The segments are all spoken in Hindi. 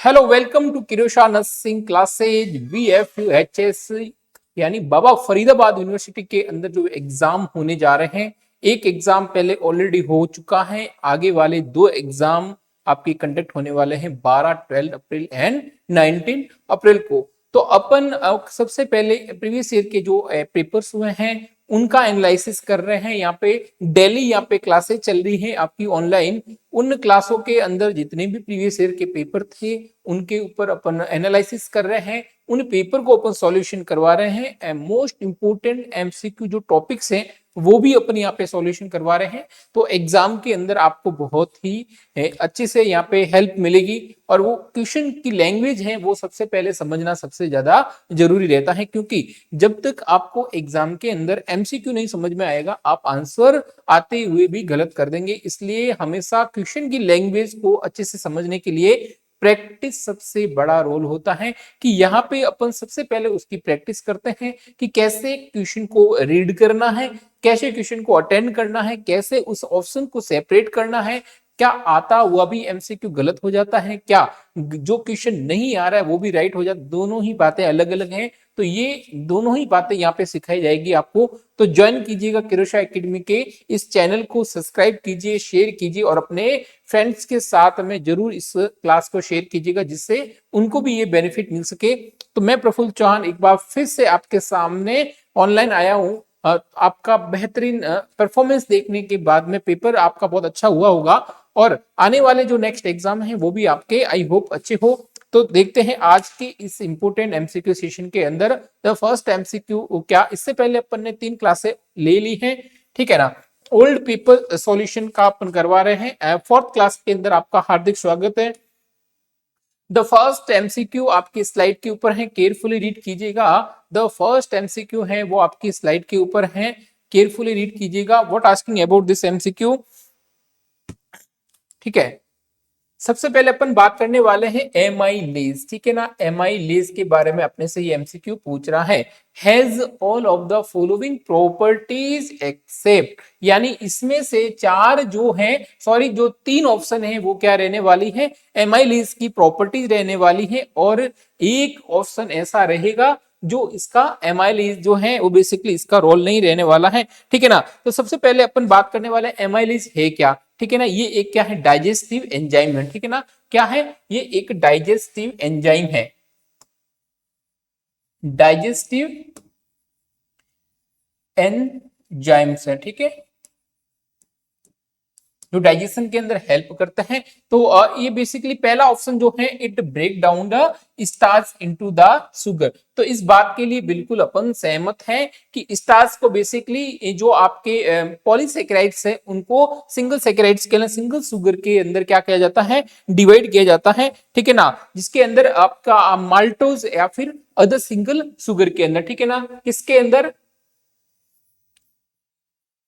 हेलो वेलकम टू किरोशा नर्सिंग क्लासेज VFUHS यानी बाबा फरीदाबाद यूनिवर्सिटी के अंदर जो एग्जाम होने जा रहे हैं। एक एग्जाम पहले ऑलरेडी हो चुका है, आगे वाले दो एग्जाम आपके कंडक्ट होने वाले हैं 12 अप्रैल एंड 19 अप्रैल को। तो अपन सबसे पहले प्रीवियस ईयर के जो पेपर्स हुए हैं उनका एनालिसिस कर रहे हैं। यहाँ पे डेली यहाँ पे क्लासेस चल रही है आपकी ऑनलाइन। उन क्लासों के अंदर जितने भी प्रीवियस ईयर के पेपर थे उनके ऊपर अपन एनालिसिस कर रहे हैं, उन पेपर को अपन सॉल्यूशन करवा रहे हैं। मोस्ट इंपोर्टेंट MCQ जो टॉपिक्स हैं वो भी अपन यहाँ पे सॉल्यूशन करवा रहे हैं। तो एग्जाम के अंदर आपको बहुत ही अच्छे से यहाँ पे हेल्प मिलेगी। और वो क्वेश्चन की लैंग्वेज है वो सबसे पहले समझना सबसे ज्यादा जरूरी रहता है, क्योंकि जब तक आपको एग्जाम के अंदर MCQ नहीं समझ में आएगा आप आंसर आते हुए भी गलत कर देंगे। इसलिए हमेशा क्वेश्चन की लैंग्वेज को अच्छे से समझने के लिए प्रैक्टिस सबसे बड़ा रोल होता है। कि यहाँ पे अपन सबसे पहले उसकी प्रैक्टिस करते हैं कि कैसे क्वेश्चन को रीड करना है, कैसे क्वेश्चन को अटेंड करना है, कैसे उस ऑप्शन को सेपरेट करना है, क्या आता हुआ भी MCQ गलत हो जाता है, क्या जो क्वेश्चन नहीं आ रहा है वो भी राइट हो जाता है, दोनों ही बातें अलग अलग हैं। तो ये दोनों ही बातें यहाँ पे सिखाई जाएगी आपको। तो ज्वाइन कीजिएगा किरोशा एकेडमी के इस चैनल को, सब्सक्राइब कीजिए, शेयर कीजिए और अपने फ्रेंड्स के साथ में जरूर इस क्लास को शेयर कीजिएगा जिससे उनको भी ये बेनिफिट मिल सके। तो मैं प्रफुल्ल चौहान एक बार फिर से आपके सामने ऑनलाइन आया हूँ। आपका बेहतरीन परफॉर्मेंस देखने के बाद में पेपर आपका बहुत अच्छा हुआ होगा और आने वाले जो नेक्स्ट एग्जाम है वो भी आपके आई होप अच्छे हो। तो देखते हैं आज के इस इंपोर्टेंट MCQ सेशन के अंदर द फर्स्ट MCQ क्या। इससे पहले अपन ने 3 क्लासें ले ली हैं, ठीक है ना। ओल्ड पेपर सॉल्यूशन का अपन करवा रहे हैं। 4th क्लास के अंदर आपका हार्दिक स्वागत है। द फर्स्ट MCQ आपकी स्लाइड के ऊपर है, केयरफुली रीड कीजिएगा। द फर्स्ट MCQ है वो आपकी स्लाइड के ऊपर है, केयरफुली रीड कीजिएगा। What asking about this MCQ, ठीक है। सबसे पहले अपन बात करने वाले हैं एमाइलेज, ठीक है ना। एमाइलेज के बारे में अपने से ये MCQ पूछ रहा है। Has all of the following properties except, यानी इसमें से 4 जो है, सॉरी जो 3 ऑप्शन है वो क्या रहने वाली है, एमाइलेज की प्रॉपर्टीज रहने वाली है। और एक ऑप्शन ऐसा रहेगा जो इसका एमाइलेज जो है वो बेसिकली इसका रोल नहीं रहने वाला है, ठीक है ना। तो सबसे पहले अपन बात करने वाले एमाइलेज है क्या, ठीक है ना। ये एक क्या है, डाइजेस्टिव एंजाइम है, ठीक है ना। क्या है ये, एक डाइजेस्टिव एंजाइम है, डाइजेस्टिव एंजाइम्स है, ठीक है, जो डाइजेशन के अंदर हेल्प करते हैं। तो ये बेसिकली पहला ऑप्शन जो है, it break down the starch into the sugar. तो इस बात के लिए बिल्कुल अपन सहमत हैं कि स्टार्च को बेसिकली जो आपके पॉलीसेकेराइड्स है उनको सिंगल सेकेराइड्स के सिंगल शुगर के अंदर क्या किया जाता है, डिवाइड किया जाता है, ठीक है ना। जिसके अंदर आपका माल्टोज या फिर अदर सिंगल शुगर के अंदर, ठीक है ना, किसके अंदर,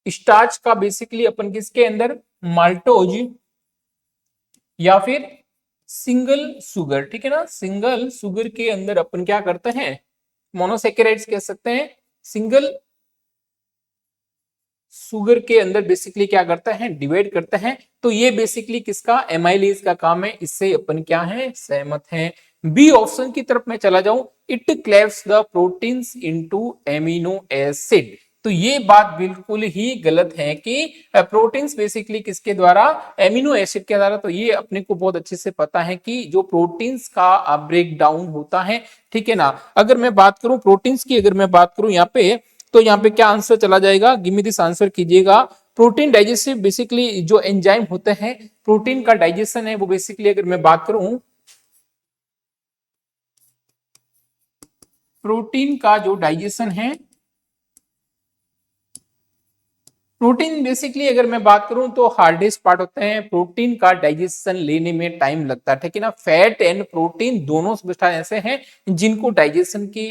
स्टार्च का बेसिकली अपन किसके अंदर, माल्टोज या फिर सिंगल शुगर, ठीक है ना। सिंगल शुगर के अंदर अपन क्या करते हैं, मोनोसेकेराइड्स कह सकते हैं, सिंगल शुगर के अंदर बेसिकली क्या करते हैं, डिवाइड करते हैं। तो ये बेसिकली किसका, एमाइलेज का काम है। इससे अपन क्या है, सहमत हैं। बी ऑप्शन की तरफ मैं चला जाऊं, it cleaves the proteins into amino acid. तो ये बात बिल्कुल ही गलत है कि प्रोटीन्स बेसिकली किसके द्वारा, एमिनो एसिड के द्वारा। तो ये अपने को बहुत अच्छे से पता है कि जो प्रोटीन्स का ब्रेक डाउन होता है, ठीक है ना। अगर मैं बात करूं प्रोटीन्स की, अगर मैं बात करूं यहाँ पे, तो यहाँ पे क्या आंसर चला जाएगा, गिव मी दिस आंसर कीजिएगा। प्रोटीन डाइजेस्टिव बेसिकली जो एंजाइम होते हैं, प्रोटीन का डाइजेशन है वो बेसिकली अगर मैं बात करूं, प्रोटीन का जो डाइजेशन है, प्रोटीन बेसिकली अगर मैं बात करूं तो हार्डेस्ट पार्ट होते हैं, प्रोटीन का डाइजेशन लेने में टाइम लगता है, ठीक है ना। फैट एंड प्रोटीन दोनों ऐसे हैं जिनको डाइजेशन की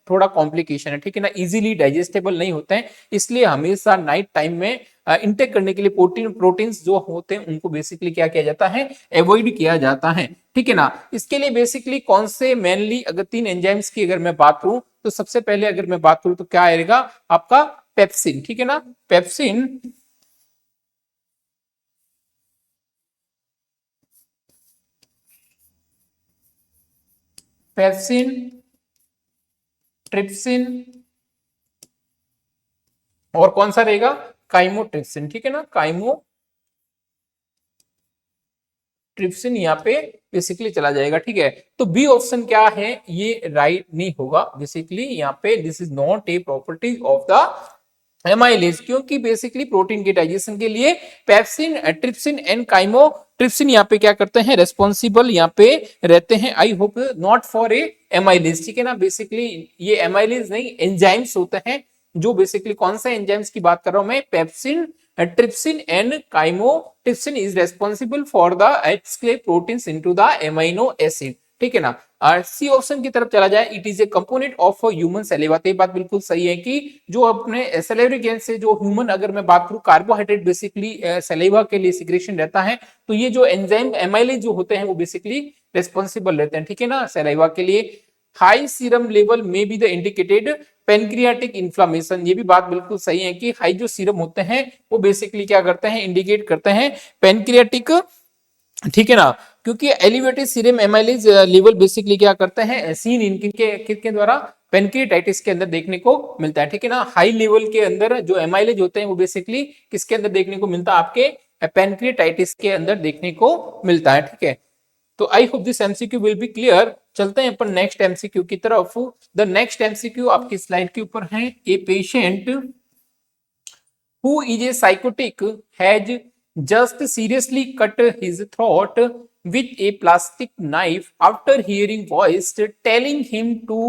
थोड़ा कॉम्प्लिकेशन है, ठीक है ना, इजीली डाइजेस्टेबल नहीं होते हैं। इसलिए हमेशा नाइट टाइम में इंटेक करने के लिए प्रोटीन्स जो होते हैं उनको बेसिकली क्या किया जाता है, अवॉइड किया जाता है, ठीक है ना। इसके लिए बेसिकली कौन से मेनली, अगर 3 एंजाइम्स की अगर मैं बात करूं तो सबसे पहले अगर मैं बात करूं तो क्या आएगा आपका, पेप्सिन, ठीक है ना। पेप्सिन पेप्सिन, ट्रिप्सिन और कौन सा रहेगा, काइमोट्रिप्सिन, ठीक है ना, काइमोट्रिप्सिन यहाँ पे बेसिकली चला जाएगा, ठीक है। तो बी ऑप्शन क्या है, ये राइट नहीं होगा बेसिकली यहाँ पे, this is not a property of the amylase, क्योंकि बेसिकली प्रोटीन के डाइजेशन के लिए पेप्सिन, ट्रिप्सिन एंड काइमोट्रिप्सिन यहाँ पे क्या करते हैं, रेस्पॉन्सिबल यहाँ पे रहते हैं। I hope not for a amylase, ठीक है ना, बेसिकली ये एमाइलेज नहीं, एंजाइम्स होते हैं, जो बेसिकली कौन सा एंजाइम्स की बात कर रहा हूं मैं, pepsin, trypsin and chymotrypsin is responsible for the escape proteins into the amino acid, ठीक है ना। सी ऑप्शन की तरफ चला जाए, it is a component of human saliva, तो ये बात बिल्कुल सही है कि जो अपने सैलिवरी ग्लैंड से जो ह्यूमन, अगर मैं बात करूं, कार्बोहाइड्रेट बेसिकली सैलिवा के लिए सिक्रेशन रहता है, तो ये जो एंजाइम एमाइलेज जो होते हैं वो बेसिकली रेस्पॉन्सिबल रहते हैं, ठीक है ना, सैलिवा के लिए। हाई सीरम लेवल में be the indicated pancreatic inflammation, ये भी बात बिल्कुल सही है कि हाई जो सीरम होते हैं वो बेसिकली क्या करते हैं, इंडिकेट करते हैं पेनक्रियाटिक, ठीक है ना, क्योंकि elevated serum amylase level basically क्या करते हैं, सीन इनके द्वारा पेनक्रियाटाइटिस के अंदर देखने को मिलता है, ठीक है ना। हाई लेवल के अंदर जो एमाइलेज होते हैं वो बेसिकली किसके अंदर देखने को मिलता है, आपके पेनक्रियाटाइटिस के अंदर देखने को मिलता है, ठीक है। तो आई hope this MCQ will be clear. चलते हैं अपन नेक्स्ट एमसीक्यू की तरफ। द नेक्स्ट एमसीक्यू आपकी स्लाइड के ऊपर है, a patient who is a psychotic has just seriously cut his throat with a plastic knife after hearing voice telling him to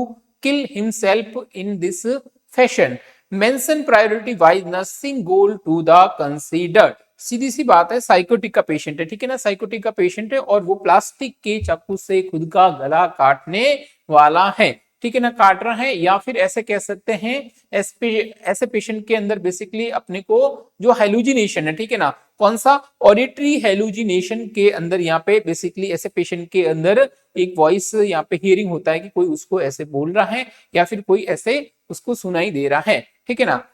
kill himself in this fashion. Mention priority wise nursing goal to the considered. सीधी सी बात है, साइकोटिक का पेशेंट है, ठीक है ना, साइकोटिक का पेशेंट है और वो प्लास्टिक के चाकू से खुद का गला काटने वाला है, ठीक है ना, काट रहा है, या फिर ऐसे कह सकते हैं ऐसे पेशेंट के अंदर बेसिकली अपने को जो हेलुजिनेशन है, ठीक है ना, कौन सा, ऑडिटरी हेलुजिनेशन के अंदर यहाँ पे बेसिकली ऐसे पेशेंट के अंदर एक वॉइस यहाँ पे हियरिंग होता है कि कोई उसको ऐसे बोल रहा है या फिर कोई ऐसे उसको सुनाई दे रहा है, ठीक है ना।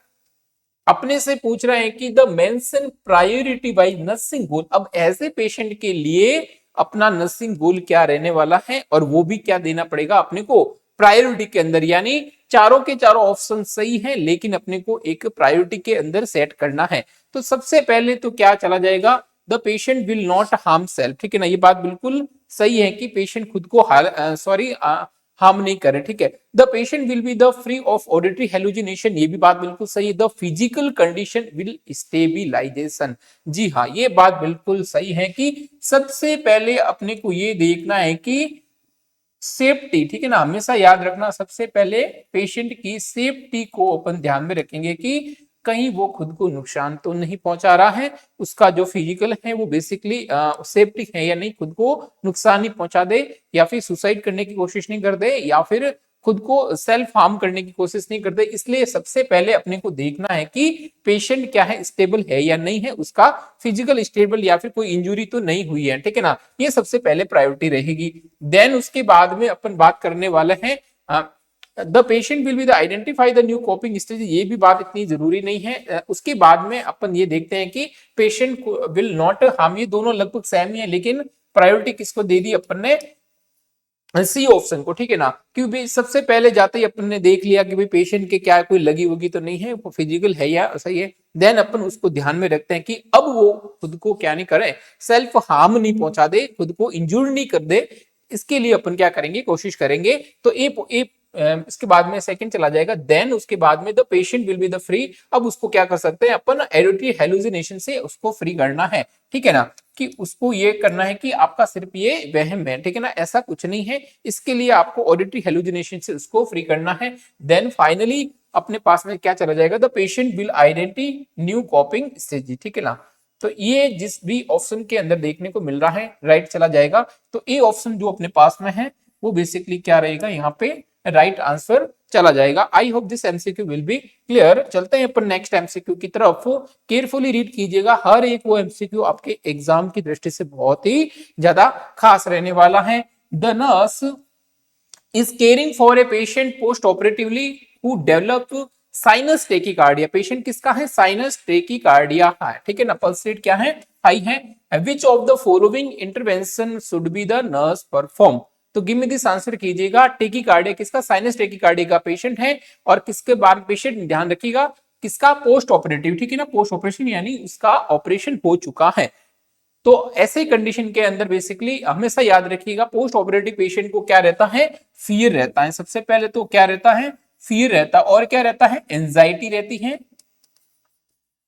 अपने से पूछ रहा है कि the mention priority by nursing goal, अब ऐसे पेशेंट के लिए अपना नर्सिंग गोल क्या रहने वाला है, और वो भी क्या देना पड़ेगा अपने को प्रायोरिटी के अंदर, यानी चारों के चारों ऑप्शन सही है लेकिन अपने को एक प्रायोरिटी के अंदर सेट करना है। तो सबसे पहले तो क्या चला जाएगा, the patient will not harm self, ठीक है ना, ये बात बिल्कुल सही है कि पेशेंट खुद को हार्म नहीं करे, ठीक है। The patient will be the free of auditory hallucination, ये भी बात बिल्कुल सही है। The physical condition will stabilization, जी हाँ, ये बात बिल्कुल सही है कि सबसे पहले अपने को ये देखना है कि सेफ्टी, ठीक है ना, हमेशा याद रखना, सबसे पहले पेशेंट की सेफ्टी को अपन ध्यान में रखेंगे कि कहीं वो खुद को नुकसान तो नहीं पहुंचा रहा है, उसका जो फिजिकल है वो बेसिकली सेफ्टी है या नहीं, खुद को नुकसान नहीं पहुंचा दे या फिर सुसाइड करने की कोशिश नहीं कर दे या फिर खुद को सेल्फ हार्म करने की कोशिश नहीं करते। इसलिए सबसे पहले अपने को देखना है कि पेशेंट क्या है, स्टेबल है या नहीं है, उसका फिजिकल स्टेबल या फिर कोई इंजुरी तो नहीं हुई है, ठीक है ना, ये सबसे पहले प्रायोरिटी रहेगी। देन उसके बाद में अपन बात करने वाले हैं the patient will be the identify the new coping stage, ये भी बात इतनी जरूरी नहीं है। उसके बाद में अपन ये देखते हैं कि पेशेंट विल नॉट हार्म, ये दोनों लगभग सेम ही है लेकिन प्रायोरिटी किसको दे दी अपन ने, सी ऑप्शन को, ठीक है ना, क्योंकि सबसे पहले जाते ही अपन ने देख लिया कि भाई पेशेंट के क्या कोई लगी होगी तो नहीं है, वो फिजिकल है या सही है। देन अपन उसको ध्यान में रखते हैं कि अब वो खुद को क्या नहीं करे, सेल्फ हार्म नहीं पहुंचा दे, खुद को इंजूर नहीं कर दे, इसके लिए अपन क्या करेंगे, कोशिश करेंगे। तो इसके बाद में सेकंड चला जाएगा। देन उसके बाद में the patient will be the free, अब उसको क्या कर सकते हैं अपन, एडिटरी हेलुसिनेशन से उसको फ्री करना है, ठीक है ना, कि उसको ये करना है कि आपका सिर्फ ये वहम है, ठीक है ना, ऐसा कुछ नहीं है, इसके लिए आपको ऑडिटरी हेलुसिनेशन से उसको फ्री करना है। देन फाइनली अपने पास में क्या चला जाएगा, the patient will identity new कॉपिंग stage, ठीक है ना। तो ये जिस भी ऑप्शन के अंदर देखने को मिल रहा है राइट चला जाएगा। तो ए ऑप्शन जो अपने पास में है वो बेसिकली क्या रहेगा, यहाँ पे राइट आंसर चला जाएगा। I hope this MCQ will be clear. चलते हैं अपन नेक्स्ट एमसीक्यू की तरफ। केयरफुली रीड कीजिएगा, हर एक वो एमसीक्यू आपके एग्जाम की दृष्टि से बहुत ही ज्यादा खास रहने वाला है। The nurse is caring for a patient post operatively who develop sinus tachycardia, patient किसका है, साइनस टेकिकार्डिया है, ठीक है ना, पल्स रेट क्या है, हाई है। विच of the following intervention should be the nurse perform, तो गिव मी दिस आंसर कीजिएगा। टेकीकार्डिया किसका, साइनस टेकीकार्डिया का पेशेंट है और किसके बाद पेशेंट, ध्यान रखिएगा किसका, पोस्ट ऑपरेटिव, ठीक है ना, पोस्ट ऑपरेशन यानी उसका ऑपरेशन हो चुका है। तो ऐसे कंडीशन के अंदर बेसिकली हमेशा याद रखिएगा पोस्ट ऑपरेटिव पेशेंट को क्या रहता है, फियर रहता है। सबसे पहले तो क्या रहता है, फियर रहता है, और क्या रहता है, एंजाइटी रहती है,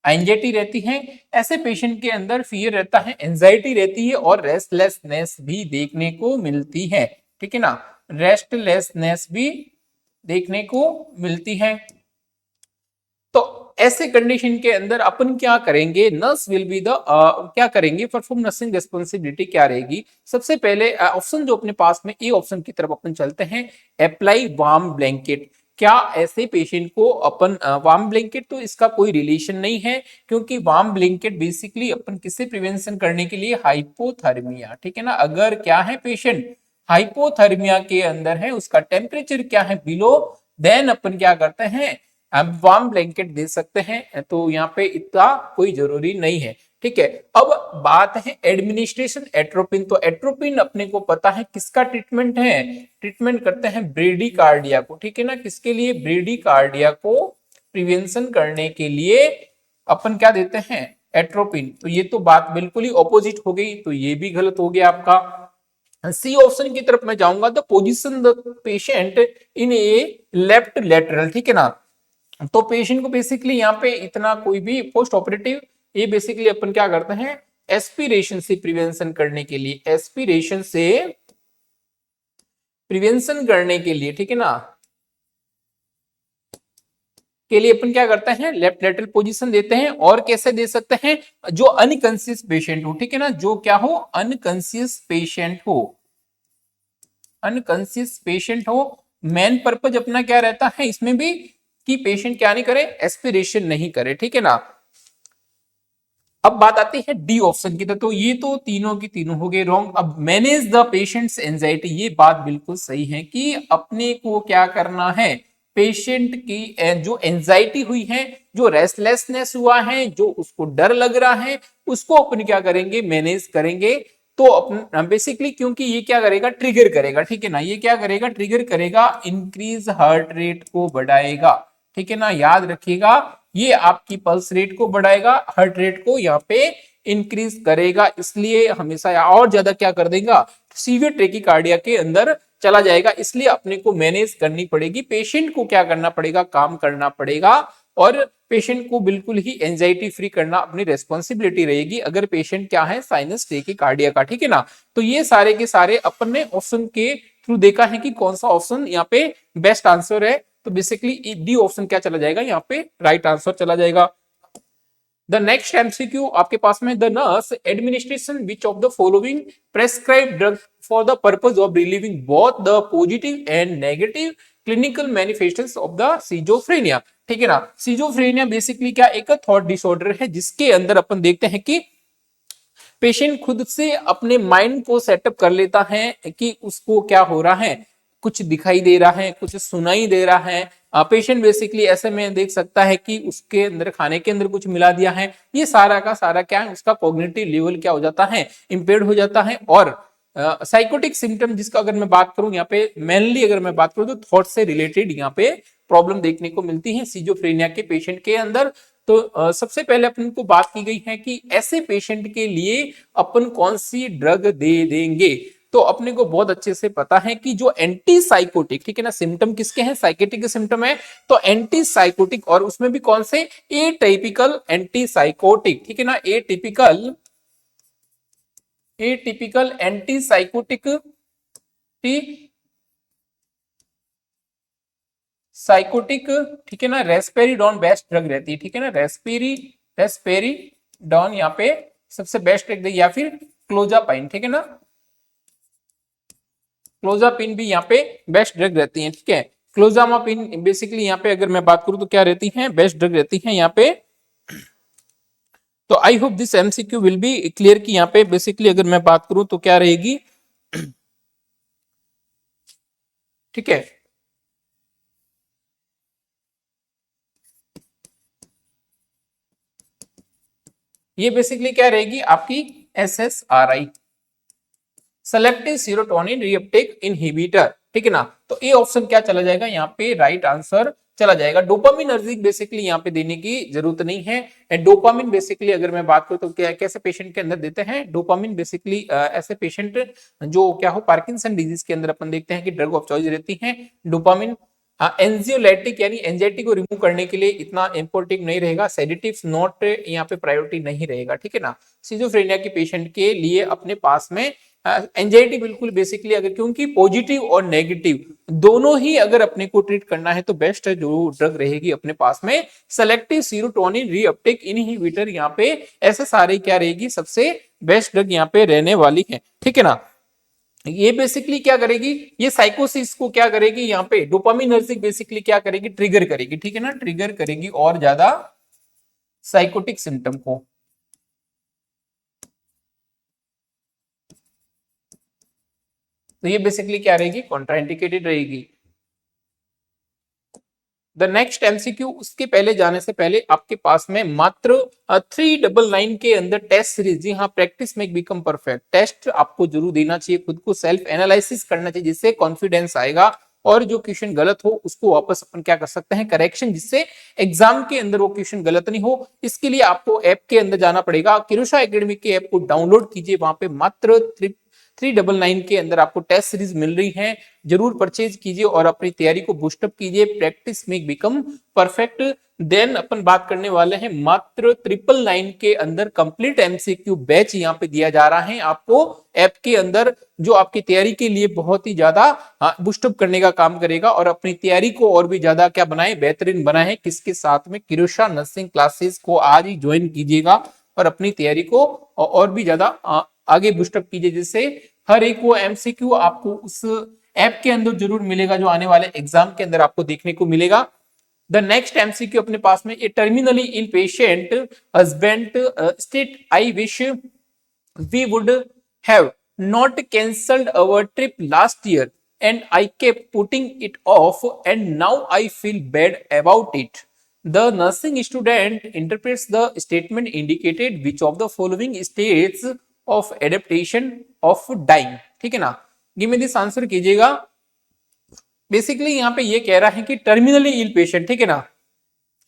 एंजाइटी रहती है। ऐसे पेशेंट के अंदर फियर रहता है, एंजाइटी रहती है और रेस्टलेसनेस भी देखने को मिलती है, ठीक है ना, रेस्टलेसनेस भी देखने को मिलती है। तो ऐसे कंडीशन के अंदर अपन क्या करेंगे, नर्स विल बी द क्या करेंगे, परफॉर्म नर्सिंग रिस्पॉन्सिबिलिटी क्या रहेगी। सबसे पहले ऑप्शन जो अपने पास में ए ऑप्शन की तरफ अपन चलते हैं, अप्लाई वार्म ब्लैंकेट। क्या ऐसे पेशेंट को अपन वार्म ब्लैंकेट, तो इसका कोई रिलेशन नहीं है, क्योंकि वार्म ब्लैंकेट बेसिकली अपन किससे प्रिवेंशन करने के लिए, हाइपोथर्मिया, ठीक है ना। अगर क्या है पेशेंट हाइपोथर्मिया के अंदर है, उसका टेम्परेचर क्या है, बिलो, देन अपन क्या करते हैं, हम वार्म ब्लैंकेट दे सकते हैं। तो यहाँ पे इतना कोई जरूरी नहीं है, ठीक है। अब बात है एडमिनिस्ट्रेशन एट्रोपिन। तो एट्रोपिन अपने को पता है किसका ट्रीटमेंट है, ट्रीटमेंट करते हैं ब्रेडिकार्डिया को, ठीक है ना, किसके लिए, ब्रेडिकार्डिया को प्रिवेंशन करने के लिए अपन क्या देते हैं, एट्रोपिन। तो ये तो बात बिल्कुल ही ऑपोजिट हो गई, तो ये भी गलत हो गया आपका। सी ऑप्शन की तरफ मैं जाऊंगा, the position the patient in A left lateral, ठीक है ना। तो पेशेंट को बेसिकली यहाँ पे इतना कोई भी पोस्ट ऑपरेटिव, ये बेसिकली अपन क्या करते हैं, एस्पिरेशन से प्रिवेंशन करने के लिए, एस्पिरेशन से प्रिवेंशन करने के लिए, ठीक है ना, के लिए अपन क्या करते हैं, लेफ्ट लेटरल पोजीशन देते हैं। और कैसे दे सकते हैं, जो अनकॉन्शियस पेशेंट हो, ठीक है ना, जो क्या हो, अनकॉन्शियस पेशेंट हो, अनकॉन्शियस पेशेंट हो। मेन पर्पज अपना क्या रहता है इसमें भी, कि पेशेंट क्या नहीं करे, एस्पिरेशन नहीं करे, ठीक है ना। अब बात आती है डी ऑप्शन की, तो ये तो तीनों की तीनों हो गए रॉन्ग। अब मैनेज द पेशेंट्स एंजाइटी, ये बात बिल्कुल सही है कि अपने को क्या करना है, पेशेंट की जो एंजाइटी हुई है, जो रेस्टलेसनेस हुआ है, जो उसको डर लग रहा है, उसको अपन क्या करेंगे, मैनेज करेंगे। तो अपन बेसिकली, क्योंकि ये क्या करेगा, ट्रिगर करेगा, ठीक है ना, ये क्या करेगा, ट्रिगर करेगा, इंक्रीज हार्ट रेट को बढ़ाएगा, ठीक है ना, याद रखिएगा, ये आपकी पल्स रेट को बढ़ाएगा, हार्ट रेट को यहाँ पे इंक्रीज करेगा, इसलिए हमेशा और ज्यादा क्या कर देगा, सीवियर ट्रेकीकार्डिया के अंदर चला जाएगा। इसलिए अपने को मैनेज करनी पड़ेगी, पेशेंट को क्या करना पड़ेगा, काम करना पड़ेगा, और पेशेंट को बिल्कुल ही एंजाइटी फ्री करना अपनी रेस्पॉन्सिबिलिटी रहेगी, अगर पेशेंट क्या है, साइनस ट्रेकीकार्डिया का, ठीक है ना। तो ये सारे के सारे अपन ने ऑप्शन के थ्रू देखा है कि कौन सा ऑप्शन यहाँ पे बेस्ट आंसर है। तो बेसिकली डी ऑप्शन क्या चला जाएगा, यहाँ पे राइट आंसर चला जाएगा। द नेक्स्ट एमसीक्यू आपके पास में, the nurse administration which of the following prescribe drug for the purpose of relieving both the positive and negative clinical manifestations of the schizophrenia, ठीक है ना। सिजोफ्रेनिया बेसिकली क्या, एक थॉट डिसऑर्डर है, जिसके अंदर अपन देखते हैं कि पेशेंट खुद से अपने माइंड को सेटअप कर लेता है कि उसको क्या हो रहा है, कुछ दिखाई दे रहा है, कुछ सुनाई दे रहा है। पेशेंट बेसिकली ऐसे में देख सकता है कि उसके अंदर खाने के अंदर कुछ मिला दिया है। ये सारा का सारा क्या है, उसका कॉग्निटिव लेवल क्या हो जाता है, इंपेयर्ड हो जाता है। और साइकोटिक सिम्टम जिसका अगर मैं बात करूं, यहाँ पे मेनली अगर मैं बात करूं तो थॉट से रिलेटेड यहाँ पे प्रॉब्लम देखने को मिलती है सिजोफ्रेनिया के पेशेंट के अंदर। तो सबसे पहले अपन को बात की गई है कि ऐसे पेशेंट के लिए अपन कौन सी ड्रग दे देंगे। तो अपने को बहुत अच्छे से पता है कि जो एंटी साइकोटिक, ठीक है ना, सिम्टम किसके हैं, साइकेटिक के सिम्टम है, तो एंटी साइकोटिक, और उसमें भी कौन से, ए टिपिकल एंटी साइकोटिक, ठीक है ना, ए टिपिकल एंटी साइकोटिक, साइकोटिक, ठीक है ना, रेस्पेरिडोन बेस्ट ड्रग रहती है, ठीक है ना, रेस्पेरिडोन यहाँ पे सबसे बेस्ट ड्रग, या फिर क्लोजापाइन, ठीक है ना, क्लोजापिन भी यहाँ पे बेस्ट ड्रग रहती है, ठीक है। क्लोजामापिन बेसिकली यहाँ पे अगर मैं बात करूं तो क्या रहती है, बेस्ट ड्रग रहती है यहाँ पे। तो आई hope this MCQ will be clear कि यहाँ पे बेसिकली अगर मैं बात करूं तो क्या रहेगी, ठीक है। ये बेसिकली क्या रहेगी आपकी SSRI, selective serotonin reuptake inhibitor, ठीक है ना। तो ये ऑप्शन क्या चला जाएगा यहाँ पे, राइट आंसर चला जाएगा। डोपामिनर्जिक बेसिकली यहाँ पे देने की जरूरत नहीं है। डोपामिन बेसिकली अगर मैं बात करूं तो क्या कैसे पेशेंट के अंदर देते हैं डोपामिन, बेसिकली ऐसे पेशेंट जो क्या हो पार्किंसन डिजीज के अंदर अपन देखते हैं कि ड्रग ऑफ चॉइस रहती है डोपामिन। एंजियोलाइटिक यानी एंजाइटी को रिमूव करने के लिए इतना इंपॉर्टेंट नहीं रहेगा, सेडेटिव नॉट यहाँ पे प्रायोरिटी नहीं रहेगा, ठीक है ना। सिजोफ्रेनिया के पेशेंट के लिए अपने पास में एंजाइटी बिल्कुल बेसिकली अगर, क्योंकि पॉजिटिव और नेगेटिव दोनों ही अगर अपने को ट्रीट करना है तो बेस्ट जो ड्रग रहेगी अपने पास में सेलेक्टिव सीरोटोनिन रीअपटेक इनहिबिटर, यहाँ पे ऐसे सारे क्या रहेगी सबसे बेस्ट ड्रग यहाँ पे रहने वाली है, ठीक है ना। ये बेसिकली क्या करेगी, ये साइकोसिस को क्या करेगी यहाँ पे डोपामिनर्जिक बेसिकली क्या करेगी, ट्रिगर करेगी, ठीक है ना, ट्रिगर करेगी और ज्यादा साइकोटिक सिम्टम को। तो ये बेसिकली क्या रहेगी, कॉन्ट्राइंडिकेटेड रहेगी। द नेक्स्ट एमसीक्यू, उसके पहले जाने से पहले आपके पास में मात्र 399 के अंदर टेस्ट सीरीज, जी हाँ, practice make become perfect test आपको जरूर देना चाहिए, खुद को सेल्फ एनालिसिस करना चाहिए, जिससे कॉन्फिडेंस आएगा और जो क्वेश्चन गलत हो उसको वापस अपन क्या कर सकते हैं, करेक्शन, जिससे एग्जाम के अंदर वो क्वेश्चन गलत नहीं हो। इसके लिए आपको ऐप के अंदर जाना पड़ेगा, किरोशा एकेडमी के ऐप को डाउनलोड कीजिए, वहां पे मात्र 399 के अंदर आपको टेस्ट सीरीज मिल रही है, जरूर परचेज कीजिए और अपनी तैयारी को बूस्टअप कीजिए, practice make become perfect. Then अपन बात करने वाले हैं मात्र 999 के अंदर कंप्लीट एमसीक्यू बैच यहाँ पे दिया जा रहा है आपको ऐप के अंदर, जो आपकी तैयारी के लिए बहुत ही ज्यादा बूस्टअप करने का काम करेगा और अपनी तैयारी को और भी ज्यादा क्या बनाए, बेहतरीन बनाए। किसके साथ में, किरोशा नर्सिंग क्लासेस को आज ही ज्वाइन कीजिएगा और अपनी तैयारी को और भी ज्यादा आगे बूस्टअप कीजिए, जिससे हर एक वो एमसीक्यू आपको उस ऐप के अंदर जरूर मिलेगा जो आने वाले एग्जाम के अंदर आपको देखने को मिलेगा। द नेक्स्ट एमसीक्यू अपने पास में, a terminally ill patient husband state I wish we would have not cancelled our trip last year and I kept putting it off and now I feel bad about it. The nursing student interprets the statement indicated which of the following states of adaptation of dying, ठीक है ना। गिव मी दिस आंसर कीजिएगा। बेसिकली यहाँ पे ये कह रहा है कि टर्मिनली इल पेशेंट, ठीक है ना,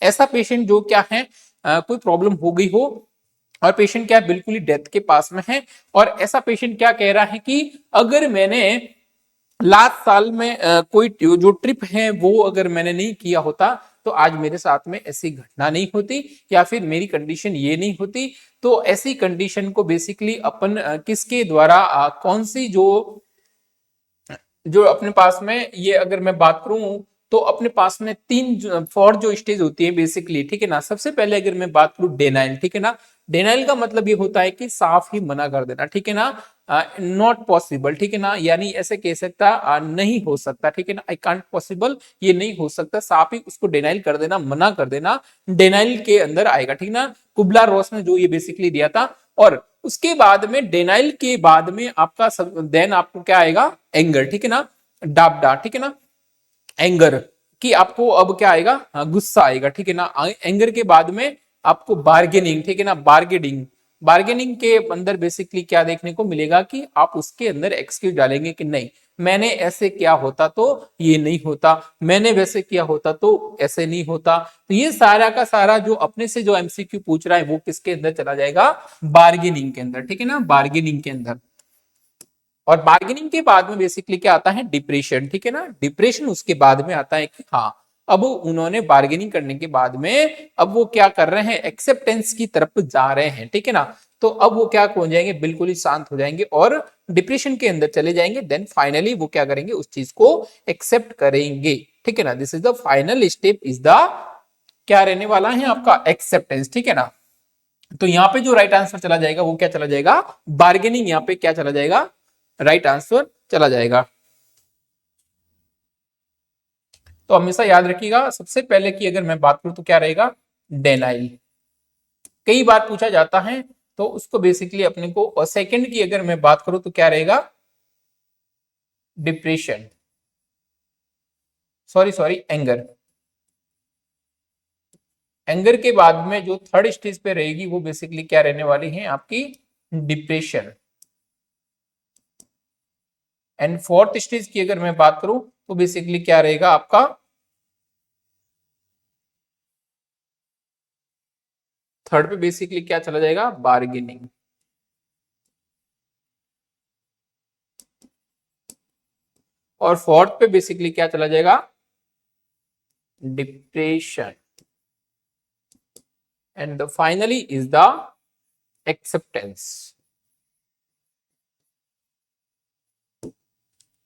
ऐसा पेशेंट जो क्या है कोई प्रॉब्लम हो गई हो और पेशेंट क्या बिल्कुल ही डेथ के पास में है, और ऐसा पेशेंट क्या कह रहा है कि अगर मैंने लास्ट साल में कोई जो ट्रिप है वो अगर मैंने नहीं किया होता तो आज मेरे साथ में ऐसी घटना नहीं होती या फिर मेरी कंडीशन ये नहीं होती। तो ऐसी कंडीशन को बेसिकली अपन किसके द्वारा कौन सी जो जो अपने पास में, ये अगर मैं बात करूं तो अपने पास में फोर जो स्टेज होती है बेसिकली, ठीक है ना। सबसे पहले अगर मैं बात करूं डेनाइल, ठीक है ना, डेनाइल का मतलब ये होता है कि साफ ही मना कर देना, ठीक है ना, नॉट पॉसिबल, ठीक है ना, यानी ऐसे कह सकता नहीं हो सकता, ठीक है ना, आई कांट पॉसिबल, ये नहीं हो सकता, साफ ही उसको डेनाइल कर देना, मना कर देना, डेनाइल के अंदर आएगा, ठीक ना। कुबला रॉस ने जो ये बेसिकली दिया था। और उसके बाद में डेनाइल के बाद में आपका देन आपको क्या आएगा, एंगर, ठीक है ना, डाबडा, ठीक है ना, एंगर कि आपको अब क्या आएगा, गुस्सा आएगा, ठीक है ना। एंगर के बाद में आपको बार्गेनिंग, ठीक है ना, बार्गेनिंग, बार्गेनिंग के अंदर बेसिकली क्या देखने को मिलेगा कि आप उसके अंदर एक्सक्यूज डालेंगे कि नहीं, मैंने ऐसे किया होता तो ये नहीं होता, मैंने वैसे किया होता तो ऐसे नहीं होता। तो ये सारा का सारा जो अपने से जो एमसीक्यू पूछ रहा है वो किसके अंदर चला जाएगा, बार्गेनिंग के अंदर, ठीक है ना, बार्गेनिंग के अंदर। और बार्गेनिंग के बाद में बेसिकली क्या आता है, डिप्रेशन, ठीक है ना, डिप्रेशन उसके बाद में आता है कि हाँ अब उन्होंने बार्गेनिंग करने के बाद में अब वो क्या कर रहे हैं, एक्सेप्टेंस की तरफ जा रहे हैं, ठीक है ना। तो अब वो क्या हो जाएंगे, बिल्कुल ही शांत हो जाएंगे और डिप्रेशन के अंदर चले जाएंगे। देन फाइनली वो क्या करेंगे, उस चीज को एक्सेप्ट करेंगे, ठीक है ना। This is the final step, is the क्या रहने वाला है आपका, एक्सेप्टेंस, ठीक है ना। तो यहाँ पे जो राइट आंसर चला जाएगा वो क्या चला जाएगा, बार्गेनिंग, यहाँ पे क्या चला जाएगा, राइट आंसर चला जाएगा। तो हमेशा याद रखिएगा, सबसे पहले की अगर मैं बात करूं तो क्या रहेगा, डेनाइल, कई बार पूछा जाता है तो उसको बेसिकली अपने को, और सेकंड की अगर मैं बात करूं तो क्या रहेगा, depression, sorry sorry anger. Anger के बाद में जो थर्ड स्टेज पे रहेगी वो बेसिकली क्या रहने वाली है आपकी, डिप्रेशन। एंड फोर्थ स्टेज की अगर मैं बात करूं तो बेसिकली क्या रहेगा आपका, थर्ड पे बेसिकली क्या चला जाएगा, बार्गेनिंग। और फोर्थ पे बेसिकली क्या चला जाएगा, depression. And finally is the acceptance,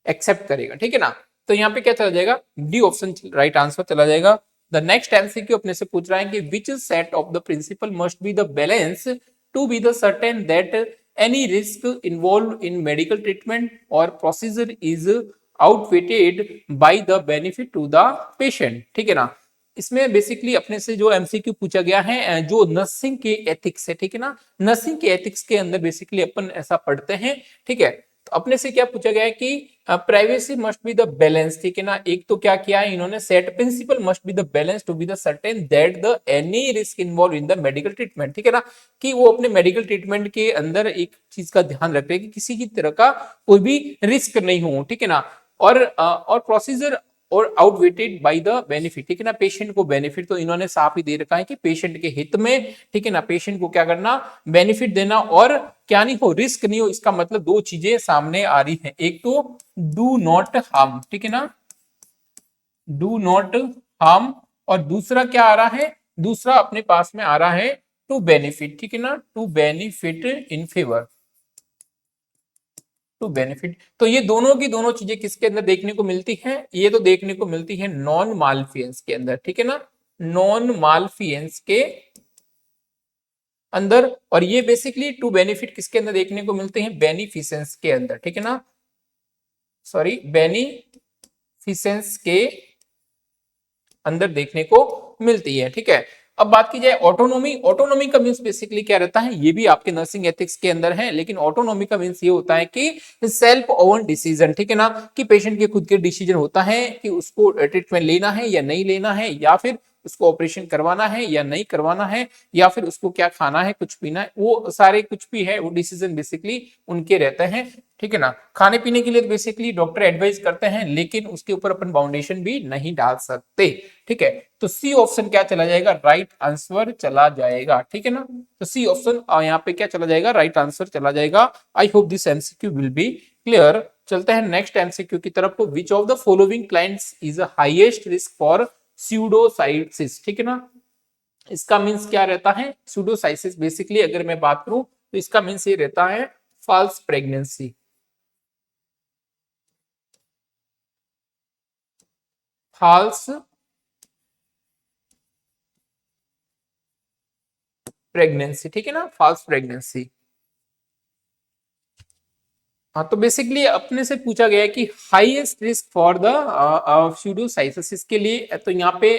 accept करेगा, ठीक है ना। तो यहाँ पे क्या चला जाएगा, डी ऑप्शन राइट आंसर चला जाएगा। द नेक्स्ट एमसीक्यू अपने से पूछ रहा है कि which set of the principle must be the balance to be the certain that any risk involve in medical treatment और procedure is outweighed by the benefit to the patient, ठीक है ना। इसमें बेसिकली अपने से जो एमसीक्यू पूछा गया है जो नर्सिंग के एथिक्स है, ठीक है ना। नर्सिंग के एथिक्स के अंदर बेसिकली अपन ऐसा पढ़ते हैं, ठीक है। तो अपने से क्या पूछा गया है कि privacy must be the balance, ठीक है ना। एक तो क्या किया है इन्होंने, set principle must be the balance to be the certain that the any risk involve in the medical treatment, ठीक है ना। कि वो अपने मेडिकल ट्रीटमेंट के अंदर एक चीज का ध्यान रख रहे हैं कि किसी की तरह का कोई भी रिस्क नहीं हो, ठीक है ना। और प्रोसीजर और आउटवेटेड बाय द बेनिफिट, ठीक है ना। पेशेंट को बेनिफिट तो इन्होंने साफ ही दे रखा है कि पेशेंट के हित में, ठीक है ना, पेशेंट को क्या करना, बेनिफिट देना, और क्या नहीं हो, रिस्क नहीं हो। इसका मतलब दो चीजें सामने आ रही हैं, एक तो डू नॉट हार्म, ठीक है ना, डू नॉट हार्म, और दूसरा क्या आ रहा है, दूसरा अपने पास में आ रहा है टू बेनिफिट, ठीक है ना, to benefit in favour, to benefit. तो ये दोनों की दोनों चीजें किसके अंदर देखने को मिलती हैं, ये तो देखने को मिलती है नॉन मालफियंस के अंदर, ठीक है ना, नॉन मालफियंस के अंदर। और ये बेसिकली टू बेनिफिट किसके अंदर देखने को मिलते हैं, बेनिफिसेंस के अंदर, ठीक है ना, सॉरी बेनिफिसेंस के अंदर देखने को मिलती है, ठीक है। अब बात की जाए ऑटोनॉमी, ऑटोनॉमी का मींस बेसिकली क्या रहता है, ये भी आपके नर्सिंग एथिक्स के अंदर है, लेकिन ऑटोनॉमी का मींस ये होता है कि सेल्फ ओवन डिसीजन, ठीक है ना, कि पेशेंट के खुद के डिसीजन होता है कि उसको ट्रीटमेंट लेना है या नहीं लेना है, या फिर उसको ऑपरेशन करवाना है या नहीं करवाना है, या फिर उसको क्या खाना है, कुछ पीना है, वो सारे कुछ भी है वो डिसीजन बेसिकली उनके रहते हैं, ठीक है ना। खाने पीने के लिए बेसिकली डॉक्टर एडवाइस करते हैं, लेकिन उसके ऊपर अपन बाउंडेशन भी नहीं डाल सकते, ठीक है। तो सी ऑप्शन क्या चला जाएगा, राइट आंसर चला जाएगा, ठीक है ना। तो सी ऑप्शन यहाँ पे क्या चला जाएगा, राइट आंसर चला जाएगा। I hope this MCQ will be clear. चलते हैं नेक्स्ट एमसीक्यू की तरफ। Which of the following clients is highest risk for pseudocyesis, ठीक है ना। इसका मीन्स क्या रहता है, स्यूडोसाइटिस बेसिकली अगर मैं बात करूं तो इसका मीन्स ये रहता है फॉल्स प्रेगनेंसी, फॉल्स प्रेगनेंसी, ठीक है ना, फॉल्स प्रेगनेंसी। हाँ, तो बेसिकली अपने से पूछा गया है कि हाईएस्ट रिस्क फॉर द स्यूडोसाइटिस के लिए, तो यहाँ पे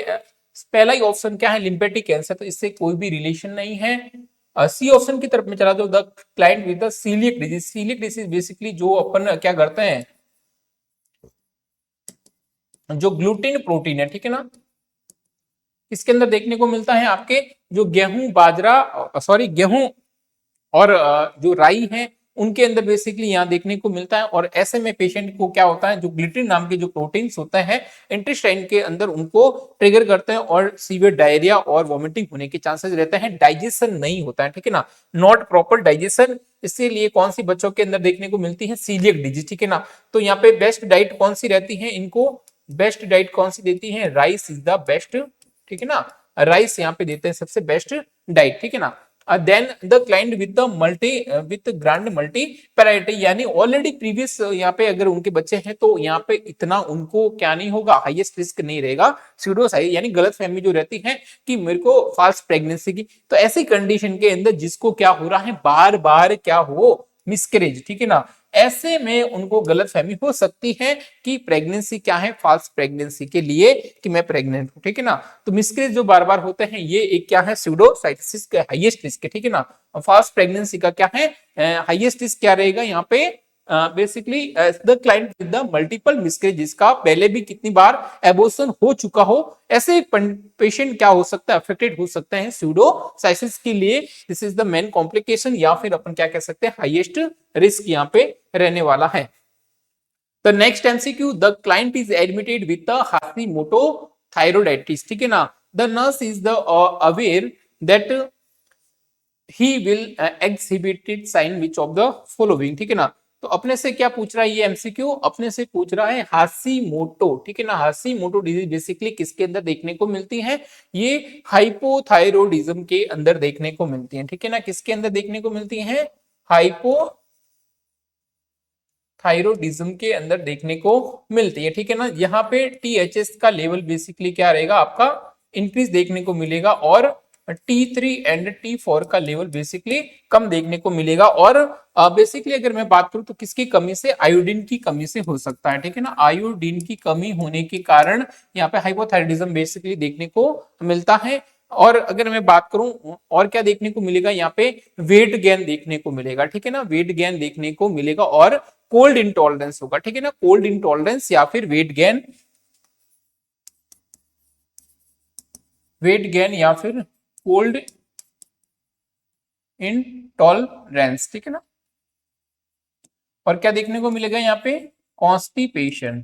पहला ही ऑप्शन क्या है, लिम्फेटिक कैंसर, तो इससे कोई भी रिलेशन नहीं है। सी ऑप्शन की तरफ में चला जाओ, the client with the coeliac disease. Coeliac disease basically जो अपन क्या करते हैं, जो ग्लूटेन प्रोटीन है, ठीक है ना, इसके अंदर देखने को मिलता है आपके जो गेहूं बाजरा, सॉरी गेहूं और जो राई है उनके अंदर बेसिकली यहाँ देखने को मिलता है। और ऐसे में पेशेंट को क्या होता है, जो ग्लूटिन नाम के जो प्रोटीन्स होते हैं इंटेस्टाइन के अंदर, उनको ट्रिगर करते हैं और सीवियर डायरिया और वॉमिटिंग होने के चांसेस रहते हैं, डाइजेशन नहीं होता है, ठीक है ना, नॉट प्रॉपर डाइजेशन। इसीलिए कौन सी बच्चों के अंदर देखने को मिलती है, सीलियक डिजीज, ठीक है ना। तो यहाँ पे बेस्ट डाइट कौन सी रहती है, इनको बेस्ट डाइट कौन सी देती है, राइस इज द बेस्ट, ठीक है ना, राइस यहाँ पे देते हैं सबसे बेस्ट डाइट, ठीक है ना। Then the client with the multi with grand multi parity, यानी ऑलरेडी प्रीवियस यहाँ पे अगर उनके बच्चे हैं तो यहाँ पे इतना उनको क्या नहीं होगा, हाईएस्ट रिस्क नहीं रहेगा स्यूडोसाइटिस, यानी गलत फहमी जो रहती है कि मेरे को फॉल्स प्रेगनेंसी की। तो ऐसी कंडीशन के अंदर जिसको क्या हो रहा है, बार बार क्या हो, मिसकैरेज, ठीक है ना, ऐसे में उनको गलत फहमी हो सकती है कि प्रेगनेंसी क्या है, फॉल्स प्रेगनेंसी के लिए कि मैं प्रेग्नेंट हूं, ठीक है ना। तो मिसकैरेज जो बार बार होते हैं ये एक क्या है, स्यूडोसाइटिस का हाईएस्ट रिस्क है, ठीक है ना। फॉल्स प्रेगनेंसी का क्या है, हाईएस्ट रिस्क क्या रहेगा यहाँ पे, basically the client with the multiple miscarriage, जिसका पहले भी कितनी बार एबॉर्शन हो चुका हो, ऐसे पेशेंट क्या हो सकता है, अफेक्टेड हो सकते हैं स्यूडोसाइटिस के लिए। This is the main complication, या फिर अपन क्या कह सकते हैं, हाईएस्ट रिस्क यहाँ पे रहने वाला है। The next MCQ, the client is admitted with the Hashimoto thyroiditis, ठीक है ना। The nurse is the aware that he will exhibited sign which of the following, ठीक है ना। तो अपने से क्या पूछ रहा है ये एमसीक्यू, अपने से पूछ रहा है हाशिमोटो, ठीक है ना। हाशिमोटो डिजीज बेसिकली किसके अंदर देखने को मिलती है, ये हाइपोथायरोडिज्म के अंदर देखने को मिलती है, ठीक है ना। किसके अंदर देखने को मिलती है, हाइपोथायरोडिज्म के अंदर देखने को मिलती है, ठीक है ना। यहाँ पे टीएचएस का लेवल बेसिकली क्या रहेगा आपका, इंक्रीज देखने को मिलेगा, और T3 एंड T4 का लेवल बेसिकली कम देखने को मिलेगा। और बेसिकली अगर मैं बात करूं तो किसकी कमी से, आयोडीन की कमी से हो सकता है, ठीक है ना। आयोडीन की कमी होने के कारण यहाँ पे हाइपोथायराइडिज्म बेसिकली देखने को मिलता है। और अगर मैं बात करूं और क्या देखने को मिलेगा, यहाँ पे वेट गेन देखने को मिलेगा, ठीक है ना। वेट गेन देखने को मिलेगा और कोल्ड इंटॉलरेंस होगा, ठीक है ना। कोल्ड इंटॉलरेंस या फिर वेट गेन, या फिर कोल्ड इंटॉलरेंस, ठीक है ना। और क्या देखने को मिलेगा यहाँ पे, कॉन्स्टिपेशन,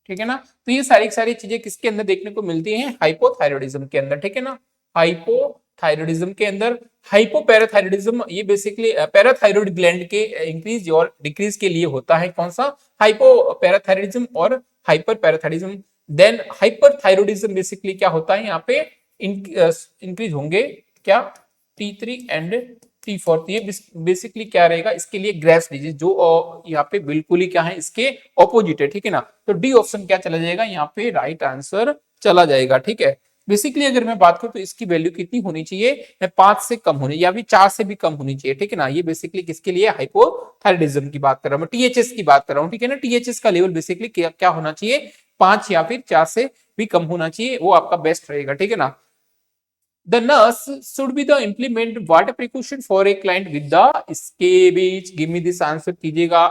ठीक है ना। तो ये सारी चीजें किसके अंदर देखने को मिलती हैं, हाइपोथायरॉयडिज्म के अंदर, ठीक है ना। हाइपोथायरॉयडिज्म के अंदर, हाइपोपैराथायरॉयडिज्म ये बेसिकली पैराथायरॉयड ग्लैंड के इंक्रीज और डिक्रीज के लिए होता है, कौन सा, हाइपोपैराथायरॉयडिज्म और hyper parathyroidism. Then hyperthyroidism basically क्या होता है, यहाँ पे इंक्रीज होंगे क्या, T3 एंड T4। ये बेसिकली क्या रहेगा, इसके लिए ग्रेव्स डिजीज, जो यहाँ पे बिल्कुल ही क्या है, इसके ऑपोजिट है, ठीक है ना। तो डी ऑप्शन क्या चला जाएगा, यहाँ पे राइट आंसर चला जाएगा, ठीक है। बेसिकली अगर मैं बात करूं तो इसकी वैल्यू कितनी होनी चाहिए, 5 से कम होनी, या फिर 4 से भी कम होनी चाहिए, ठीक है ना। ये बेसिकली किसके लिए, हाइपोथायरॉयडिज्म की बात कर रहा हूं, टीएचएस की बात कर रहा हूं, ठीक है ना। टीएचएस का लेवल बेसिकली क्या होना चाहिए, 5 या फिर 4 से भी कम होना चाहिए, वो आपका बेस्ट रहेगा, ठीक है ना। The nurse should be the implement what precaution for a client with the scabies, give me this answer कीजिएगा,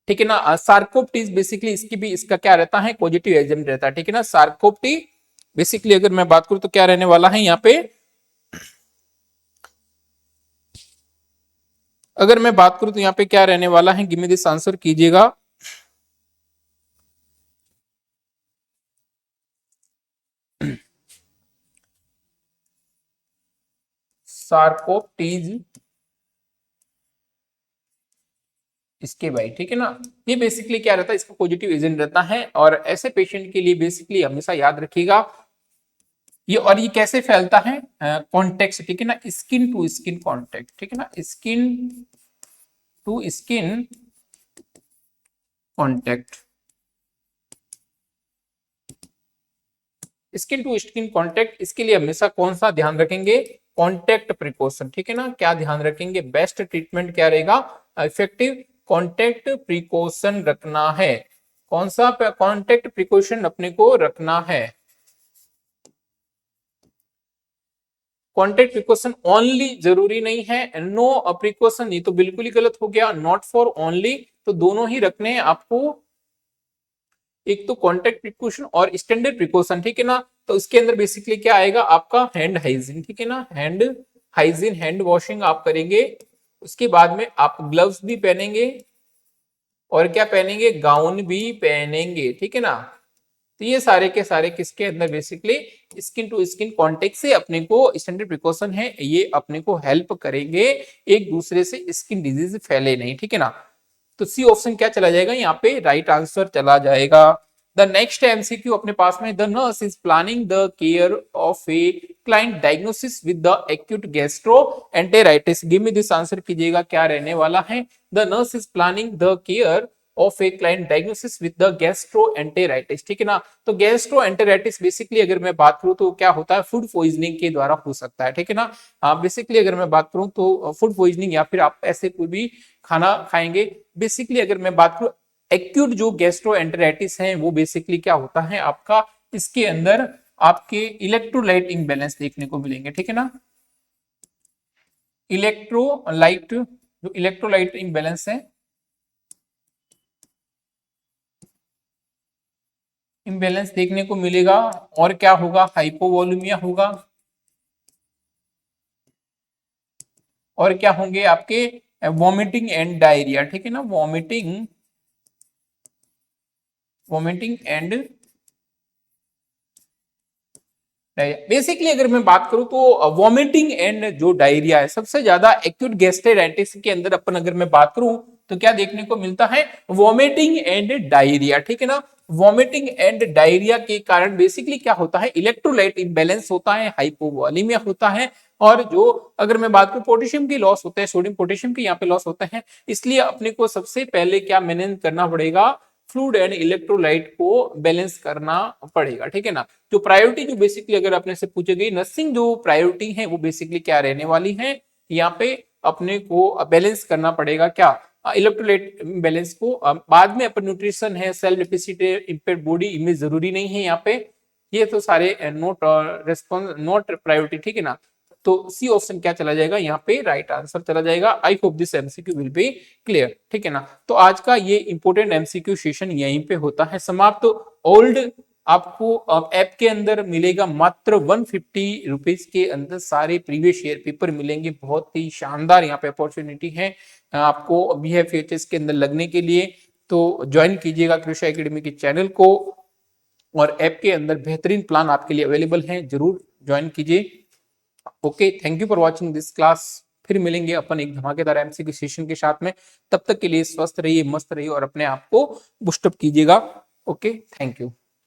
ठीक है ना। सार्कोप्टीज बेसिकली इसकी भी, इसका क्या रहता है, पॉजिटिव एजेंट रहता है, ठीक है ना। सार्कोप्टी बेसिकली अगर मैं बात करूं तो क्या रहने वाला है यहाँ पे, अगर मैं बात करूं तो यहाँ पे क्या रहने वाला है, गिव मी दिस आंसर कीजिएगा। सार्कोप्टीज इसके भाई, ठीक है ना। ये बेसिकली क्या रहता है, इसका पॉजिटिव एजेंट रहता है, और ऐसे पेशेंट के लिए बेसिकली हमेशा याद रखिएगा ये, और ये कैसे फैलता है, कॉन्टेक्ट से, ठीक है ना, स्किन टू स्किन कॉन्टेक्ट, ठीक है ना, skin to skin contact, skin to skin contact. इसके लिए हमेशा कौन सा ध्यान रखेंगे, कॉन्टेक्ट प्रिकॉशन, ठीक है ना। क्या ध्यान रखेंगे, बेस्ट ट्रीटमेंट क्या रहेगा, इफेक्टिव कॉन्टेक्ट प्रिकॉशन रखना है, कौन सा कॉन्टेक्ट प्रिकॉशन अपने को रखना है। कॉन्टेक्ट प्रिकॉशन ओनली जरूरी नहीं है, नो प्रिकॉशन ये तो बिल्कुल ही गलत हो गया, नॉट फॉर ओनली, तो दोनों ही रखने हैं आपको, एक तो कॉन्टेक्ट प्रिकॉशन और स्टैंडर्ड प्रिकॉशन, ठीक है ना। तो इसके अंदर बेसिकली क्या आएगा आपका, हैंड हाइजीन, ठीक है ना, हैंड हाइजीन, हैंड वॉशिंग आप करेंगे, उसके बाद में आप ग्लव्स भी पहनेंगे, और क्या पहनेंगे, गाउन भी पहनेंगे, ठीक है ना। तो ये सारे के सारे किसके अंदर basically skin to skin contact से अपने को स्टैंडर्ड प्रिकॉशन है, ये अपने को हेल्प करेंगे एक दूसरे से स्किन डिजीज फैले नहीं, ठीक है ना। तो सी ऑप्शन क्या चला जाएगा, यहाँ पे राइट आंसर चला जाएगा। द नेक्स्ट एमसीक्यू अपने पास में, the nurse is planning the care of a client diagnosis with the acute gastro enteritis, give me this answer कीजिएगा, क्या रहने वाला है, the nurse is planning the care of a client diagnosis with the gastroenteritis, ठीक है ना। तो गैस्ट्रोएंटेराइटिस बेसिकली अगर मैं बात करूं तो क्या होता है, फूड पॉइजनिंग के द्वारा हो सकता है, ठीक है ना। बेसिकली अगर मैं बात करूं तो फूड पॉइजनिंग, या फिर आप ऐसे कोई भी खाना खाएंगे, बेसिकली अगर मैं बात करूं एक्यूट जो गैस्ट्रोएंटेराइटिस है वो बेसिकली क्या होता है आपका, इसके अंदर आपके इलेक्ट्रोलाइट इम्बैलेंस देखने को मिलेंगे, ठीक है ना। इलेक्ट्रोलाइट, जो इलेक्ट्रोलाइट इम्बैलेंस है, इम्बैलेंस देखने को मिलेगा, और क्या होगा, हाइपोवोलुमिया होगा, और क्या होंगे आपके वॉमिटिंग एंड डायरिया, ठीक है ना, वॉमिटिंग एंड बेसिकली अगर मैं बात करूं तो वॉमिटिंग एंड जो डायरिया है, सबसे ज्यादा एक्यूट गैस्ट्राइटिस के अंदर अपन अगर मैं बात करूं तो क्या देखने को मिलता है, वॉमिटिंग एंड डायरिया, ठीक है ना। वॉमिटिंग एंड डायरिया के कारण बेसिकली क्या होता है, इलेक्ट्रोलाइट इम्बैलेंस होता है, हाइपोवॉलीमिया होता है, और जो अगर मैं बात करूं पोटेशियम की लॉस होता है, सोडियम पोटेशियम की यहाँ पे लॉस होता है। इसलिए अपने को सबसे पहले क्या मैनेज करना पड़ेगा, फ्लूइड एंड इलेक्ट्रोलाइट को बैलेंस करना पड़ेगा, ठीक है ना। जो प्रायोरिटी जो बेसिकली अगर अपने से पूछे गई नर्सिंग जो प्रायोरिटी है वो बेसिकली क्या रहने वाली है, यहाँ पे अपने को बैलेंस करना पड़ेगा क्या, इलेक्ट्रोलाइट बैलेंस को। बाद में अपन न्यूट्रिशन है, cell capacity, impaired body image जरूरी नहीं है यहाँ पे, ये तो सारे नोट रेस्पॉन्स नोट प्रायोरिटी, ठीक है ना। तो सी ऑप्शन क्या चला जाएगा, यहाँ पे राइट आंसर चला जाएगा। I hope this MCQ will be clear, ठीक है ना। तो आज का ये इंपॉर्टेंट एमसीक्यू सेशन यहीं पे होता है समाप्त। तो ओल्ड आपको ऐप के अंदर मिलेगा मात्र 150 रुपीज के अंदर सारे प्रीवियस ईयर पेपर मिलेंगे। बहुत ही शानदार यहाँ पे अपॉर्चुनिटी है आपको BFHS के अंदर लगने के लिए। तो ज्वाइन कीजिएगा कृषि एकेडमी के चैनल को, और ऐप के अंदर बेहतरीन प्लान आपके लिए अवेलेबल हैं, जरूर ज्वाइन कीजिए। Okay, thank you for watching this class. फिर मिलेंगे अपन एक धमाकेदार एमसीक्यू सेशन के साथ में। तब तक के लिए स्वस्थ रहिए, मस्त रहिए और अपने आप को बूस्टअप कीजिएगा। Okay, thank you.